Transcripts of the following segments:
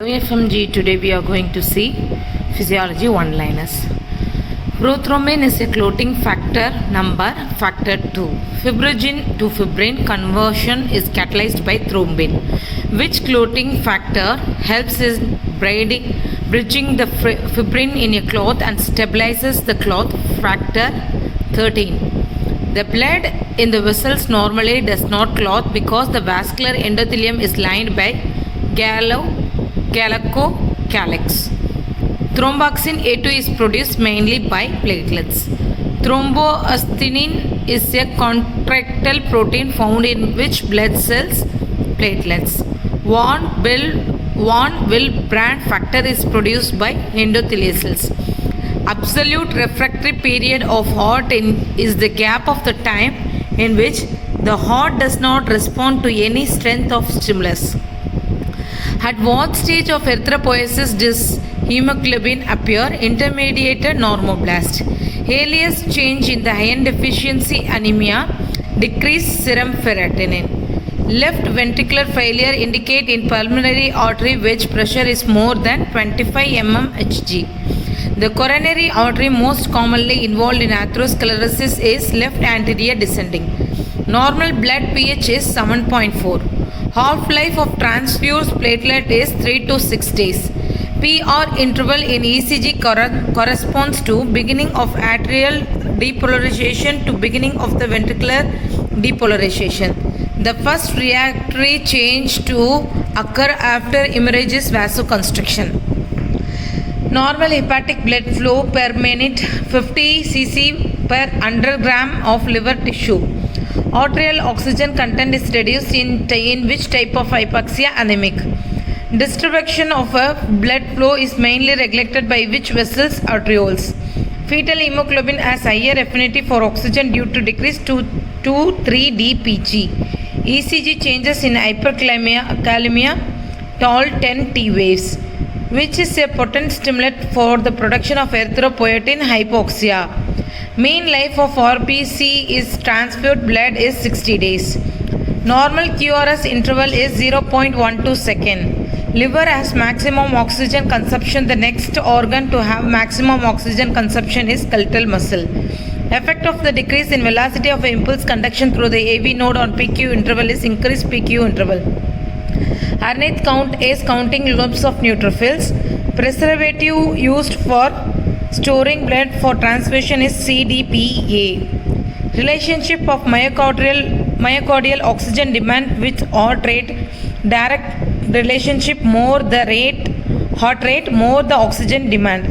FMG. Today we are going to see physiology one-liners. Prothrombin is a clotting factor number factor 2. Fibrinogen to fibrin conversion is catalyzed by thrombin. Which clotting factor helps in bridging the fibrin in a cloth and stabilizes the cloth? Factor 13. The blood in the vessels normally does not clot because the vascular endothelium is lined by galactocalyx. Thromboxane A2 is produced mainly by platelets. Thromboasthenin is a contractile protein found in which blood cells? Platelets. Von Willebrand factor is produced by endothelial cells. Absolute refractory period of heart is the gap of the time in which the heart does not respond to any strength of stimulus. At what stage of erythropoiesis does hemoglobin appear? Intermediate normoblast. Earliest change in the iron deficiency anemia, decreased serum ferritin. Left ventricular failure indicate in pulmonary artery which pressure is more than 25 mmHg. The coronary artery most commonly involved in atherosclerosis is left anterior descending. Normal blood pH is 7.4. Half-life of transfused platelet is 3 to 6 days. PR interval in ECG corresponds to beginning of atrial depolarization to beginning of the ventricular depolarization. The first reactory change to occur after hemorrhage is vasoconstriction. Normal hepatic blood flow per minute 50 cc per 100 gram of liver tissue. Arterial oxygen content is reduced in which type of hypoxia? Anemic. Distribution of blood flow is mainly regulated by which vessels? Arterioles. Fetal hemoglobin has higher affinity for oxygen due to decrease to 2,3-DPG. ECG changes in hyperkalemia, tall 10T waves, which is a potent stimulant for the production of erythropoietin hypoxia. Mean life of RBC is transfused blood is 60 days. Normal QRS interval is 0.12 second. Liver has maximum oxygen consumption. The next organ to have maximum oxygen consumption is skeletal muscle. Effect of the decrease in velocity of impulse conduction through the AV node on PQ interval is increased PQ interval. Harnett count is counting lobes of neutrophils. Preservative used for storing blood for transfusion is CDPA. Relationship of myocardial oxygen demand with heart rate. Direct relationship, more the heart rate, more the oxygen demand.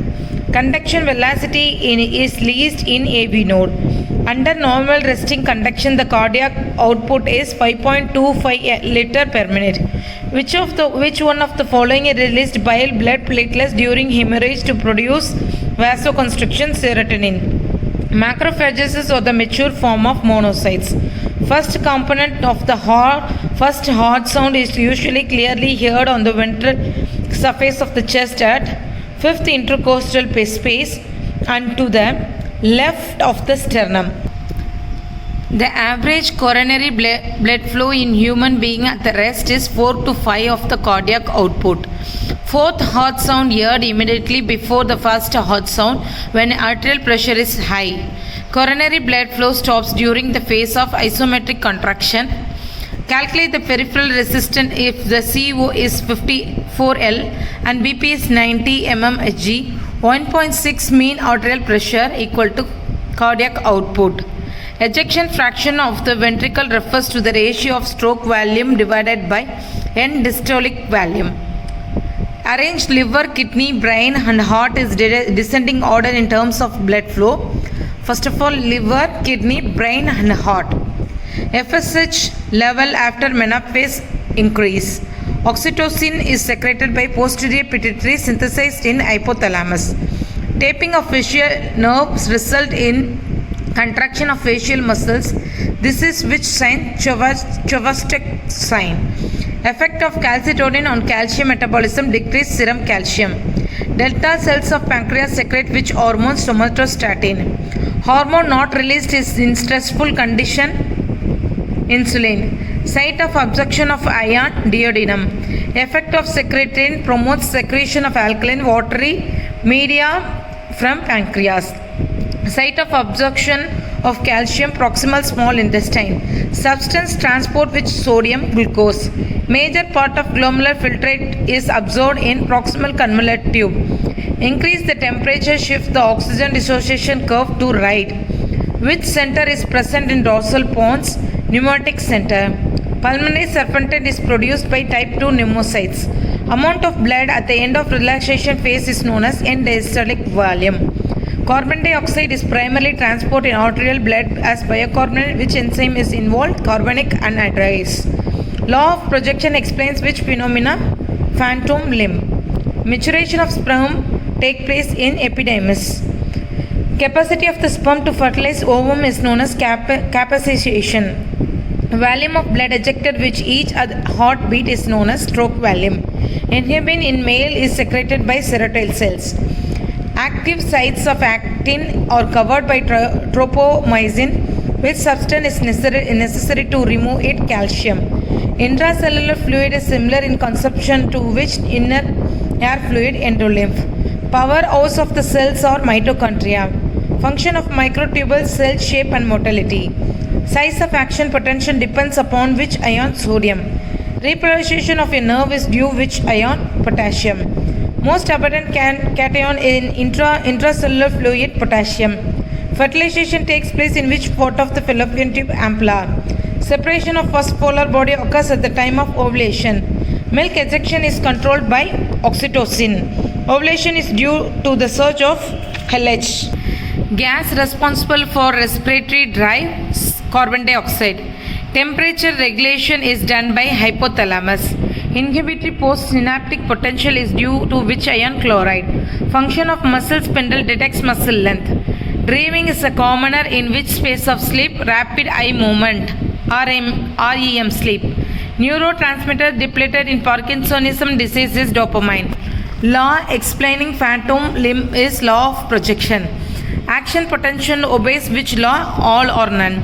Conduction velocity is least in AV node. Under normal resting conduction, the cardiac output is 5.25 liter per minute. Which one of the following is released bile blood platelets during hemorrhage to produce vasoconstriction? Serotonin. Macrophages are the mature form of monocytes. First component of the first heart sound is usually clearly heard on the ventral surface of the chest at fifth intercostal space and to the left of the sternum. The average coronary blood flow in human being at the rest is 4 to 5 of the cardiac output. Fourth heart sound heard immediately before the first heart sound when arterial pressure is high. Coronary blood flow stops during the phase of isometric contraction. Calculate the peripheral resistance if the CO is 54L and BP is 90 mmHg. 1.6 mean arterial pressure equal to cardiac output. Ejection fraction of the ventricle refers to the ratio of stroke volume divided by end systolic volume. Arrange liver, kidney, brain and heart is descending order in terms of blood flow. First of all, liver, kidney, brain and heart. FSH level after menopause increase. Oxytocin is secreted by posterior pituitary, synthesized in hypothalamus. Taping of facial nerves result in contraction of facial muscles. This is which sign? Chauvistic sign. Effect of calcitonin on calcium metabolism, decrease serum calcium. Delta cells of pancreas secrete which hormone? Somatostatin. Hormone not released is in stressful condition. Insulin. Site of absorption of iron, duodenum. Effect of secretin promotes secretion of alkaline watery media from pancreas. Site of absorption of calcium, proximal small intestine. Substance transport with sodium, glucose. Major part of glomerular filtrate is absorbed in proximal convoluted tube. Increase the temperature, shift the oxygen dissociation curve to right. Which center is present in dorsal pons? Pneumatic center. Pulmonary surfactant is produced by type 2 pneumocytes. Amount of blood at the end of relaxation phase is known as end diastolic volume. Carbon dioxide is primarily transported in arterial blood as bicarbonate. Which enzyme is involved? Carbonic anhydrase. Law of projection explains which phenomena? Phantom limb. Maturation of sperm take place in epidermis. Capacity of the sperm to fertilize ovum is known as capacitation. Volume of blood ejected with each heartbeat is known as stroke volume. Inhibin in male is secreted by serotyl cells. Active sites of actin are covered by tropomyosin. Which substance is necessary to remove it? Calcium. Intracellular fluid is similar in consumption to which inner air fluid? Endolymph. Powerhouse of the cells are mitochondria. Function of microtubule, cell shape and motility. Size of action potential depends upon which ion? Sodium. Repolarization of a nerve is due which ion? Potassium. Most abundant cation in intracellular fluid? Potassium. Fertilization takes place in which part of the fallopian tube? Ampulla. Separation of first polar body occurs at the time of ovulation. Milk ejection is controlled by oxytocin. Ovulation is due to the surge of LH. Gas responsible for respiratory drive? Carbon dioxide. Temperature regulation is done by hypothalamus. Inhibitory postsynaptic potential is due to which ion? Chloride. Function of muscle spindle detects muscle length. Dreaming is a commoner in which phase of sleep? Rapid eye movement. REM sleep. Neurotransmitter depleted in Parkinsonism disease is dopamine. Law explaining phantom limb is law of projection. Action potential obeys which law? All or none.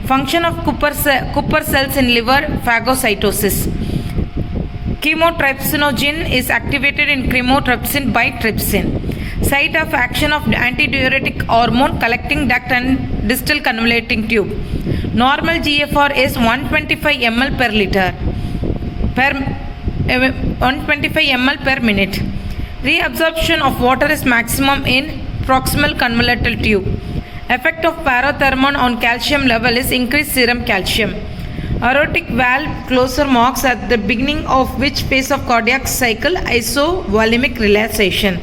Function of Kupper cells in liver? Phagocytosis. Chymotrypsinogen is activated in chymotrypsin by trypsin. Site of action of antidiuretic hormone, collecting duct and distal convoluting tube. Normal GFR is 125 ml per liter 125 ml per minute. Reabsorption of water is maximum in proximal convoluted tube. Effect of parothermone on calcium level is increased serum calcium. Aortic valve closure marks at the beginning of which phase of cardiac cycle? Isovolemic relaxation.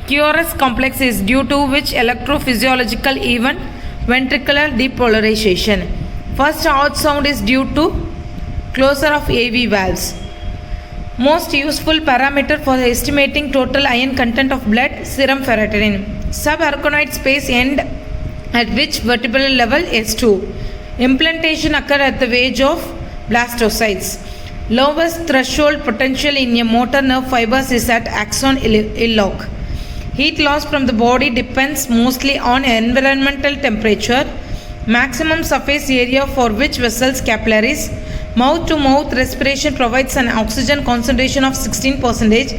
QRS complex is due to which electrophysiological event? Ventricular depolarization. First heart sound is due to closure of AV valves. Most useful parameter for estimating total iron content of blood? Serum ferritin. Subarachnoid space end at which vertebral level? S2. Implantation occur at the age of blastocytes. Lowest threshold potential in a motor nerve fibers is at axon hillock. Heat loss from the body depends mostly on environmental temperature. Maximum surface area for which vessels? Capillaries. Mouth to mouth respiration provides an oxygen concentration of 16%.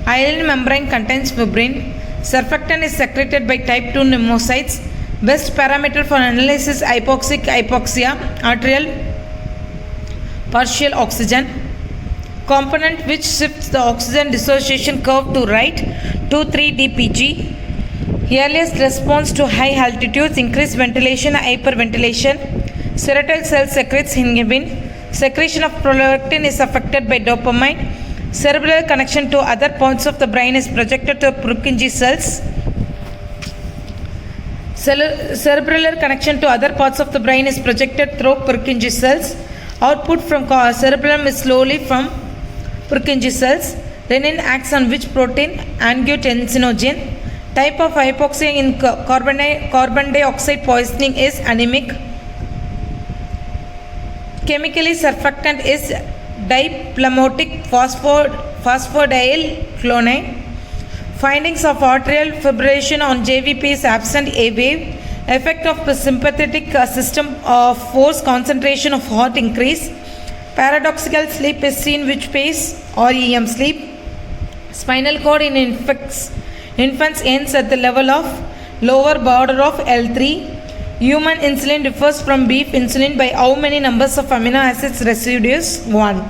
Hyaline membrane contains fibrin. Surfactant is secreted by type 2 pneumocytes. Best parameter for analysis: hypoxia, arterial partial oxygen. Component which shifts the oxygen dissociation curve to right, 2,3 dpg. Earliest response to high altitudes: increased ventilation, hyperventilation. Serotyl cell secretes inhibin. Secretion of prolactin is affected by dopamine. Cerebral connection to other parts of the brain is projected to Purkinje cells. Cerebral connection to other parts of the brain is projected through Purkinje cells. Output from cerebellum is slowly from Purkinje cells. Renin acts on which protein? Angiotensinogen. Type of hypoxia in carbon dioxide poisoning is anemic. Chemically, surfactant is diplomatic phosphodiol chloride. Findings of arterial fibrillation on JVP is absent. A wave. Effect of the sympathetic system of force concentration of heart increase. Paradoxical sleep is seen which phase? REM sleep. Spinal cord in infants ends at the level of lower border of L3. Human insulin differs from beef insulin by how many numbers of amino acids residues? 1.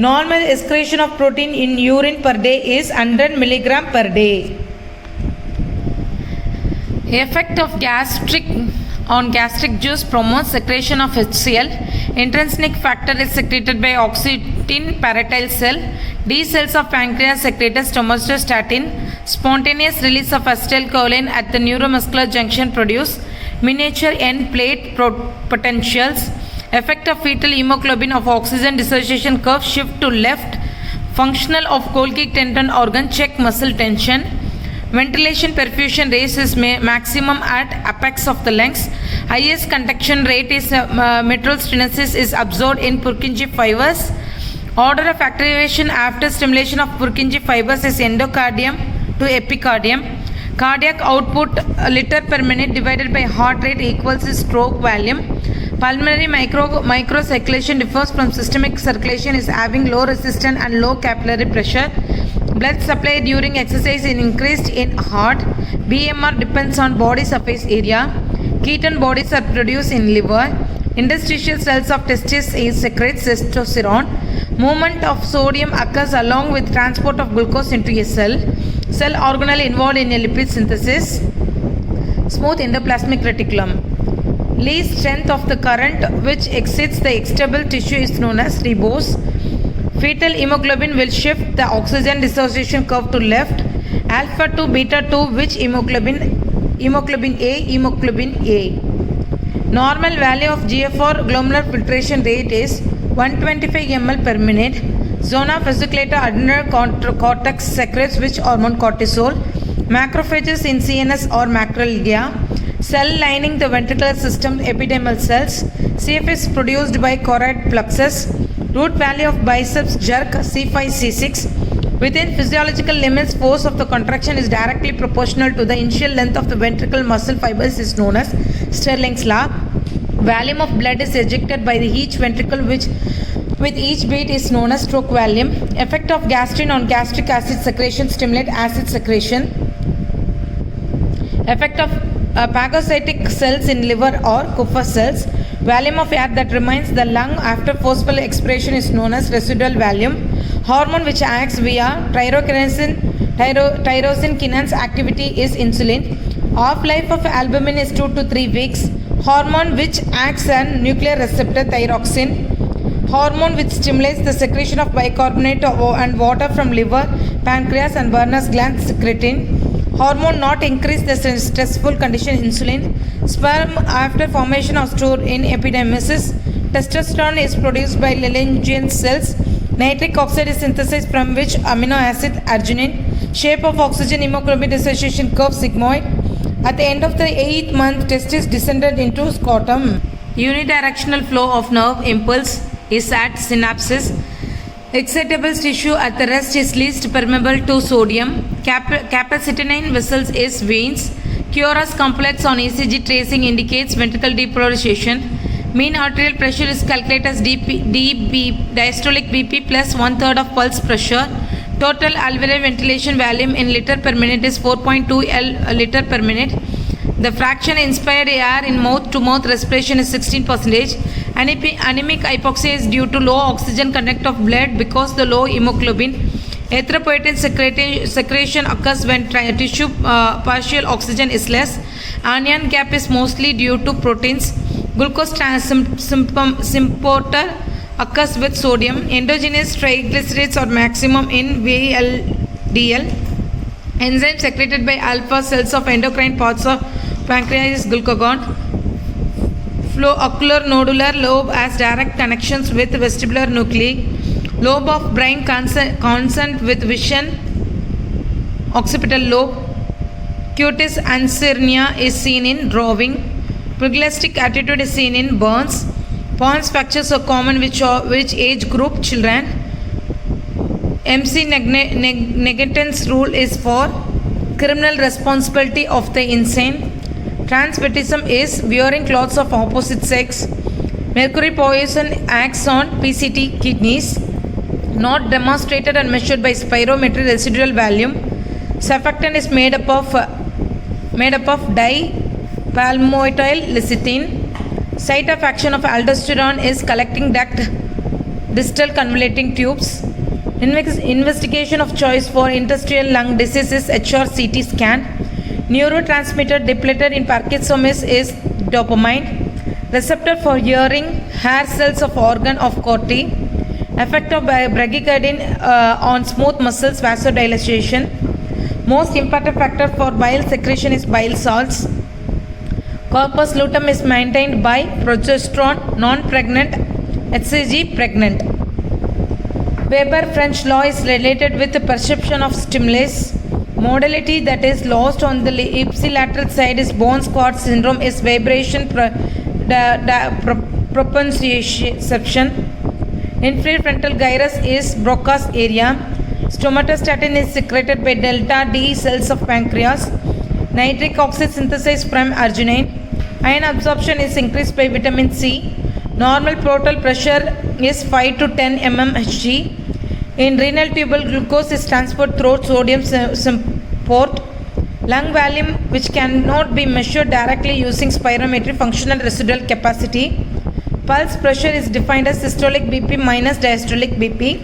Normal excretion of protein in urine per day is 100 milligram per day. Effect of gastric juice promotes secretion of HCl. Intrinsic factor is secreted by oxytocin parietal cell. D cells of pancreas secrete somatostatin. Spontaneous release of acetylcholine at the neuromuscular junction produce miniature end plate potentials. Effect of fetal hemoglobin of oxygen dissociation curve shift to left. Functional of Golgi tendon organ check muscle tension. Ventilation perfusion rate is maximum at apex of the lungs. Highest conduction rate is mitral stenosis is observed in Purkinje fibers. Order of activation after stimulation of Purkinje fibers is endocardium to epicardium. Cardiac output liter per minute divided by heart rate equals stroke volume. Pulmonary microcirculation differs from systemic circulation is having low resistance and low capillary pressure. Blood supply during exercise is increased in heart. BMR depends on body surface area. Ketone bodies are produced in liver. Interstitial cells of testes secrete testosterone. Movement of sodium occurs along with transport of glucose into a cell. Cell organelle involved in a lipid synthesis. Smooth endoplasmic reticulum. Least strength of the current which exits the external tissue is known as ribose. Fetal hemoglobin will shift the oxygen dissociation curve to left. Alpha 2, beta 2, which hemoglobin A, hemoglobin A. Normal value of GFR glomerular filtration rate is 125 ml per minute. Zona fasciculata adrenal cortex secretes which hormone? Cortisol. Macrophages in CNS or macroglia. Cell lining the ventricular system epidermal cells. CF is produced by choroid plexus. Root value of biceps jerk C5-C6. Within physiological limits, force of the contraction is directly proportional to the initial length of the ventricle muscle fibers is known as Stirling's law. Volume of blood is ejected by each ventricle which with each beat is known as stroke volume. Effect of gastrin on gastric acid secretion stimulate acid secretion. Effect of phagocytic cells in liver or Kupffer cells. Volume of air that remains the lung after forceful expiration is known as residual volume. Hormone which acts via tyrosine kinase activity is insulin. Half-life of albumin is 2 to 3 weeks. Hormone which acts on nuclear receptor thyroxine. Hormone which stimulates the secretion of bicarbonate and water from liver, pancreas and Werner's gland secretin. Hormone not increase the stressful condition insulin. Sperm after formation of stored in epidermis. Testosterone is produced by Leydig cells. Nitric oxide is synthesized from which amino acid? Arginine. Shape of oxygen hemoglobin dissociation curve sigmoid. At the end of the 8th month, testis descended into scrotum. Unidirectional flow of nerve impulse is at synapses. Excitable tissue at the rest is least permeable to sodium. Capacitinin vessels is veins. Curious complex on ECG tracing indicates ventricle depolarization. Mean arterial pressure is calculated as diastolic BP plus 1/3 of pulse pressure. Total alveolar ventilation volume in liter per minute is 4.2 liter per minute. The fraction inspired air in mouth-to-mouth respiration is 16%. Anemic hypoxia is due to low oxygen content of blood because the low hemoglobin. Erythropoietin secretion occurs when tissue partial oxygen is less. Anion gap is mostly due to proteins. Glucose transporter occurs with sodium. Endogenous triglycerides are maximum in VLDL. Enzymes secreted by alpha cells of endocrine parts of pancreas is glucagon. Ocular nodular lobe has direct connections with vestibular nuclei. Lobe of brain concerned with vision. Occipital lobe. Cutis ancernia is seen in drawing. Pugilistic attitude is seen in burns. Pons fractures are common which age group? Children. MC Negatin's rule is for criminal responsibility of the insane. Transvestism is wearing clothes of opposite sex. Mercury poison acts on PCT kidneys. Not demonstrated and measured by spirometry residual volume. Surfactant is made up of dipalmitoyl lecithin. Site of action of aldosterone is collecting duct, distal convoluting tubes. Investigation of choice for interstitial lung disease is HRCT scan. Neurotransmitter depleted in Parkinson's is dopamine. Receptor for hearing, hair cells of organ of Corti. Effect of bradycardia on smooth muscles, vasodilation. Most important factor for bile secretion is bile salts. Corpus luteum is maintained by progesterone, non-pregnant, HCG pregnant. Weber French law is related with the perception of stimulus. Modality that is lost on the ipsilateral side is bone squat syndrome is vibration proprioception. Inferior frontal gyrus is Broca's area. Somatostatin is secreted by delta D cells of pancreas. Nitric oxide synthesis from arginine. Iron absorption is increased by vitamin C. Normal portal pressure is 5 to 10 mmHg. In renal tubule, glucose is transferred through sodium port. Lung volume, which cannot be measured directly using spirometry, functional residual capacity. Pulse pressure is defined as systolic BP minus diastolic BP.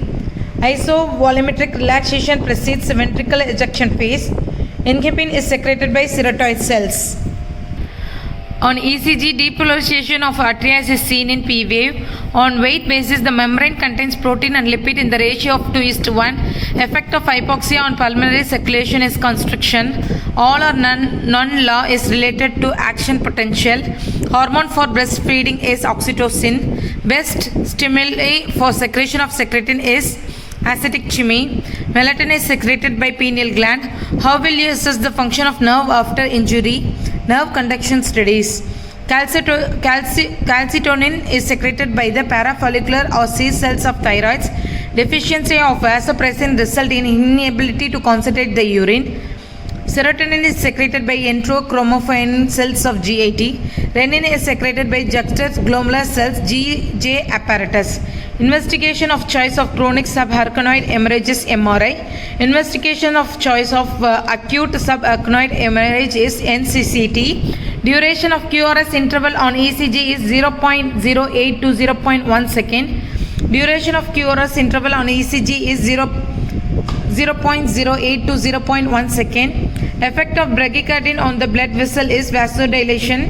Isovolumetric relaxation precedes ventricular ejection phase. Inhibin is secreted by serotoid cells. On ECG, depolarization of atria is seen in P wave. On weight basis, the membrane contains protein and lipid in the ratio of 2:1. Effect of hypoxia on pulmonary circulation is constriction. All or none law is related to action potential. Hormone for breastfeeding is oxytocin. Best stimuli for secretion of secretin is acidic chimney. Melatonin is secreted by pineal gland. How will you assess the function of nerve after injury? Nerve conduction studies. Calcitonin is secreted by the parafollicular or C cells of thyroids. Deficiency of vasopressin result in inability to concentrate the urine. Serotonin is secreted by enterochromaffin cells of GAT. Renin is secreted by juxtaglomerular cells GJ apparatus. Investigation of choice of chronic subarachnoid hemorrhages MRI. Investigation of choice of acute subarachnoid hemorrhage is NCCT. Duration of QRS interval on ECG is 0.08 to 0.1 second. Duration of QRS interval on ECG is 0.08 to 0.1 second. Effect of bradycardia on the blood vessel is vasodilation.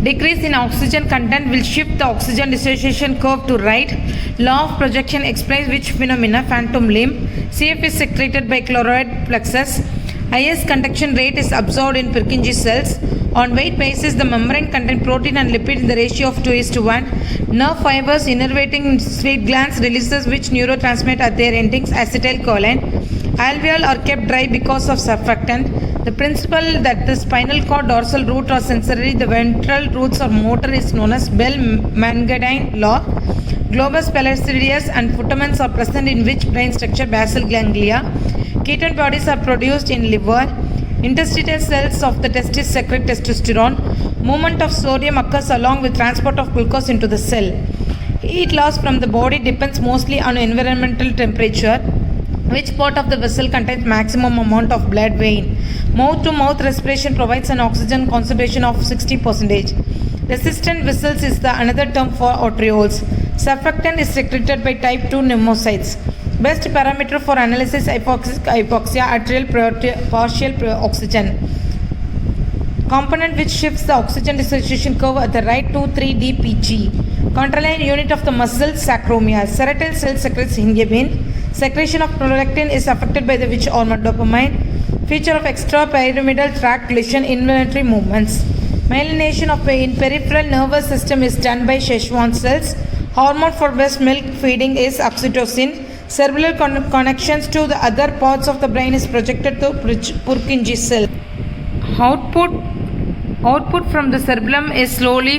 Decrease in oxygen content will shift the oxygen dissociation curve to right. Law of projection explains which phenomena. Phantom limb. CF is secreted by choroid plexus. Highest conduction rate is absorbed in Purkinje cells. On weight basis, the membrane contains protein and lipid in the ratio of 2:1. Nerve fibers innervating sweat glands releases which neurotransmitter at their endings acetylcholine. Alveoli are kept dry because of surfactant. The principle that the spinal cord, dorsal root are sensory, the ventral roots are motor is known as Bell-Mangadine law. Globus pallidus and putamen are present in which brain structure? Basal ganglia. Ketone bodies are produced in liver. Interstitial cells of the testis secrete testosterone. Movement of sodium occurs along with transport of glucose into the cell. Heat loss from the body depends mostly on environmental temperature. Which part of the vessel contains maximum amount of blood vein? Mouth-to-mouth respiration provides an oxygen concentration of 60%. Resistant vessels is the another term for arterioles. Surfactant is secreted by type 2 pneumocytes. Best parameter for analysis hypoxia arterial partial oxygen. Component which shifts the oxygen dissociation curve at the right 2,3 dpg. Contraline unit of the muscle sacromia. Serratal cell secretes inhibin. Secretion of prolactin is affected by the which hormone? Dopamine. Feature of extrapyramidal tract lesion involuntary movements. Myelination of in peripheral nervous system is done by Schwann cells. Hormone for breast milk feeding is oxytocin. Cerebral connections to the other parts of the brain is projected to Purkinje cell. Output from the cerebellum is slowly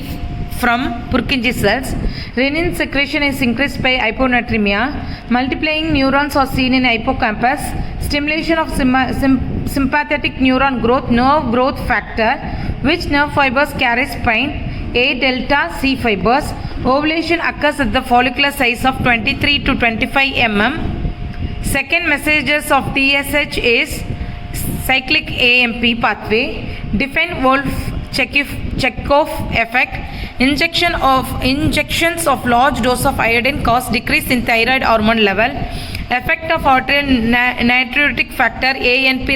from Purkinje cells. Renin secretion is increased by hyponatremia. Multiplying neurons are seen in hippocampus. Stimulation of sympathetic neuron growth, nerve growth factor. Which nerve fibers carry spine? A delta C fibers. Ovulation occurs at the follicular size of 23 to 25 mm. Second messages of TSH is cyclic AMP pathway. Define Wolff-Chaikoff effect. Injections of large dose of iodine cause decrease in thyroid hormone level. Effect of arterial natriuretic factor ANP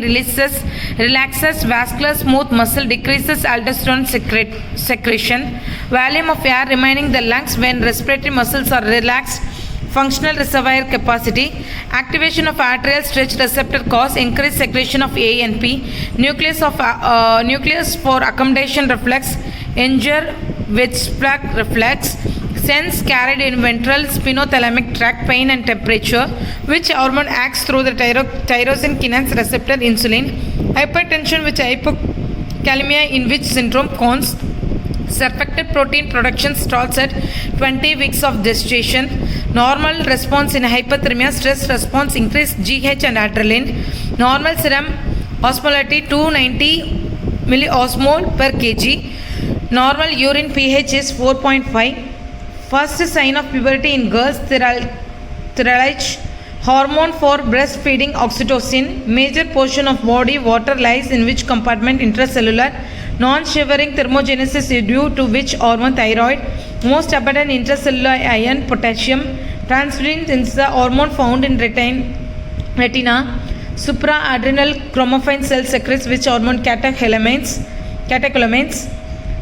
relaxes vascular smooth muscle, decreases aldosterone secretion. Volume of air remaining in the lungs when respiratory muscles are relaxed. Functional reservoir capacity. Activation of arterial stretch receptor cause increased secretion of ANP. Nucleus for accommodation reflex. Enger-Witzbach reflex. Sense carried in ventral spinothalamic tract, pain and temperature. Which hormone acts through the tyrosine kinase receptor? Insulin. Hypertension, which hypokalemia in which syndrome cons. Surfactant protein production starts at 20 weeks of gestation. Normal response in hypothermia. Stress response increase GH and adrenaline. Normal serum osmolality 290 milliosmol per kg. Normal urine pH is 4.5. First sign of puberty in girls, thyroid hormone for breastfeeding, oxytocin. Major portion of body water lies in which compartment? Intracellular. Non-shivering thermogenesis is due to which hormone? Thyroid. Most abundant intracellular iron, potassium. Transferrin is the hormone found in retina. Supraadrenal chromophine cell secretes which hormone? Catecholamines.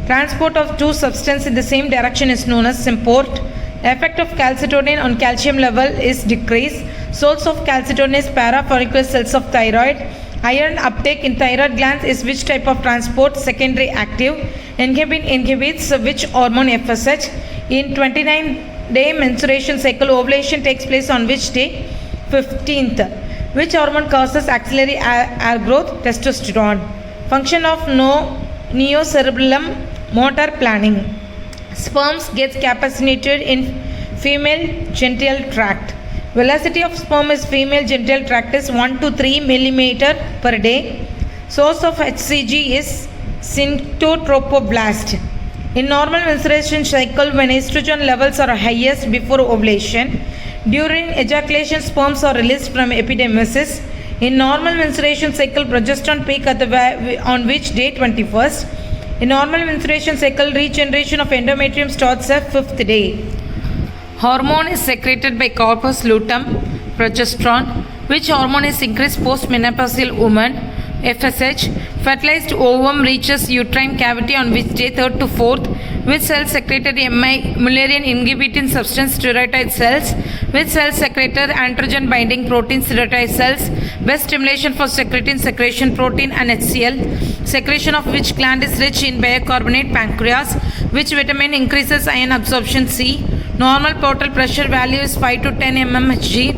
Transport of two substances in the same direction is known as symport. The effect of calcitonin on calcium level is decreased. Source of calcitonin is parafollicular cells of thyroid. Iron uptake in thyroid glands is which type of transport? Secondary active. Inhibits which hormone? FSH. In 29-day menstruation cycle, ovulation takes place on which day? 15th. Which hormone causes axillary hair growth? Testosterone. Function of neocerebellum motor planning. Sperms gets capacinated in female genital tract. Velocity of sperm is female genital tract is 1 to 3 millimeter per day. Source of HCG is syncytiotropoblast. In normal menstruation cycle, when estrogen levels are highest before ovulation, during ejaculation sperms are released from epidermis. In normal menstruation cycle, progesterone peak on which day? 21st. In normal menstruation cycle, regeneration of endometrium starts at 5th day. Hormone is secreted by corpus luteum, progesterone. Which hormone is increased post-menopausal woman? FSH. Fertilized ovum reaches uterine cavity on which day? 3rd to 4th. Which cells secreted Mullerian inhibiting substance? Steroid cells. Which cells secreted androgen binding protein? Steroid cells. Best stimulation for secretion protein and HCl. Secretion of which gland is rich in bicarbonate? Pancreas. Which vitamin increases iron absorption? C. Normal portal pressure value is 5 to 10 mmHg.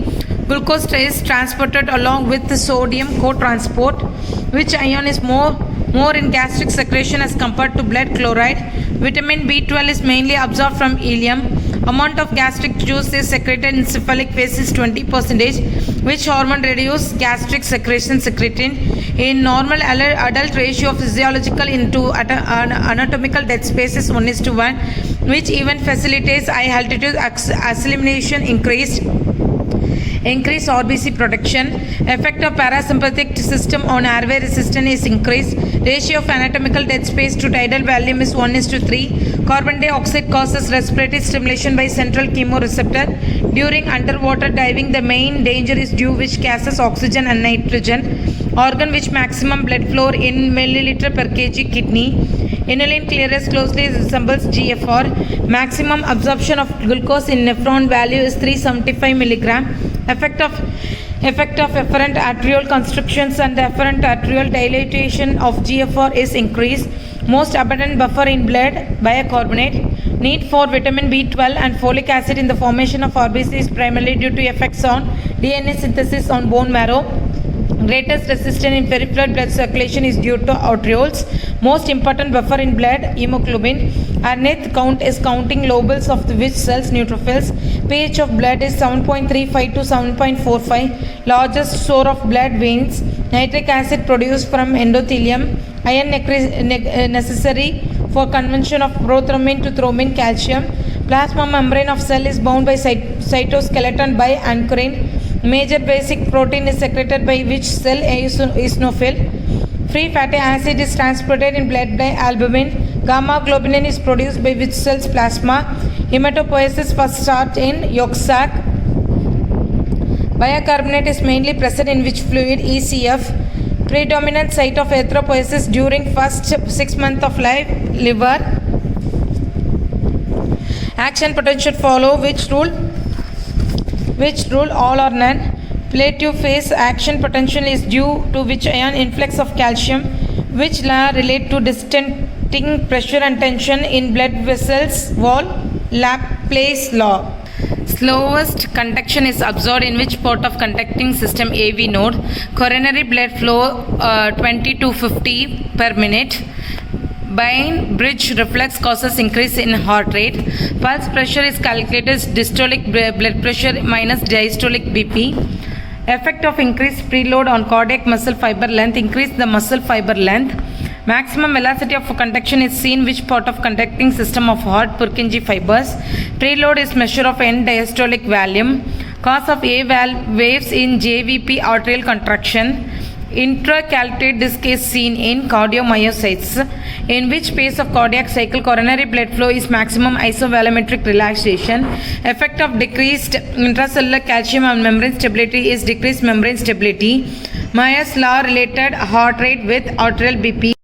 Glucose is transported along with the sodium co-transport. Which ion is more in gastric secretion as compared to blood? Chloride. Vitamin B12 is mainly absorbed from ileum. Amount of gastric juice is secreted in cephalic phase is 20%. Which hormone reduces gastric secretion? Secretin. In normal adult ratio of physiological into anatomical dead space is 1:1. Which event facilitates high altitude assimilation? Increased RBC production. Effect of parasympathetic system on airway resistance is increased. Ratio of anatomical dead space to tidal volume is 1:3. Carbon dioxide causes respiratory stimulation by central chemoreceptor. During underwater diving, the main danger is due which gases? Oxygen and nitrogen. Organ which maximum blood flow in milliliter per kg? Kidney. Inulin clearance closely resembles GFR. Maximum absorption of glucose in nephron value is 375 milligram. Effect of efferent arterial constrictions and the efferent arterial dilatation of GFR is increased. Most abundant buffer in blood, bicarbonate. Need for vitamin B12 and folic acid in the formation of RBC is primarily due to effects on DNA synthesis on bone marrow. Greatest resistance in peripheral blood circulation is due to arterioles. Most important buffer in blood, hemoglobin. Arneth count is counting lobules of the which cells? Neutrophils. pH of blood is 7.35 to 7.45. Largest source of blood veins. Nitric acid produced from endothelium. Iron necessary for conversion of prothrombin to thrombin calcium. Plasma membrane of cell is bound by cytoskeleton by ankyrin. Major basic protein is secreted by which cell eosinophil. Free fatty acid is transported in blood by albumin. Gamma globulin is produced by which cell's plasma. Hematopoiesis first start in yolk sac. Bicarbonate is mainly present in which fluid? ECF. Predominant site of erythropoiesis during first 6 months of life? Liver. Action potential follow which rule? All or none? Plateau phase action potential is due to which ion? Influx of calcium. Which law relate to distenting pressure and tension in blood vessels wall? Laplace law. Slowest conduction is observed in which part of conducting system? AV node. Coronary blood flow 20 to 50 per minute. Bain bridge reflex causes increase in heart rate. Pulse pressure is calculated as systolic blood pressure minus diastolic BP. Effect of increased preload on cardiac muscle fiber length. Increase the muscle fiber length. Maximum velocity of conduction is seen which part of conducting system of heart? Purkinje fibers. Preload is measure of end diastolic volume. Cause of A valve waves in JVP arterial contraction. Intracalculate disc is seen in cardiomyocytes. In which phase of cardiac cycle coronary blood flow is maximum? Isovolumetric relaxation. Effect of decreased intracellular calcium on membrane stability is decreased membrane stability. Myers law related heart rate with arterial BP.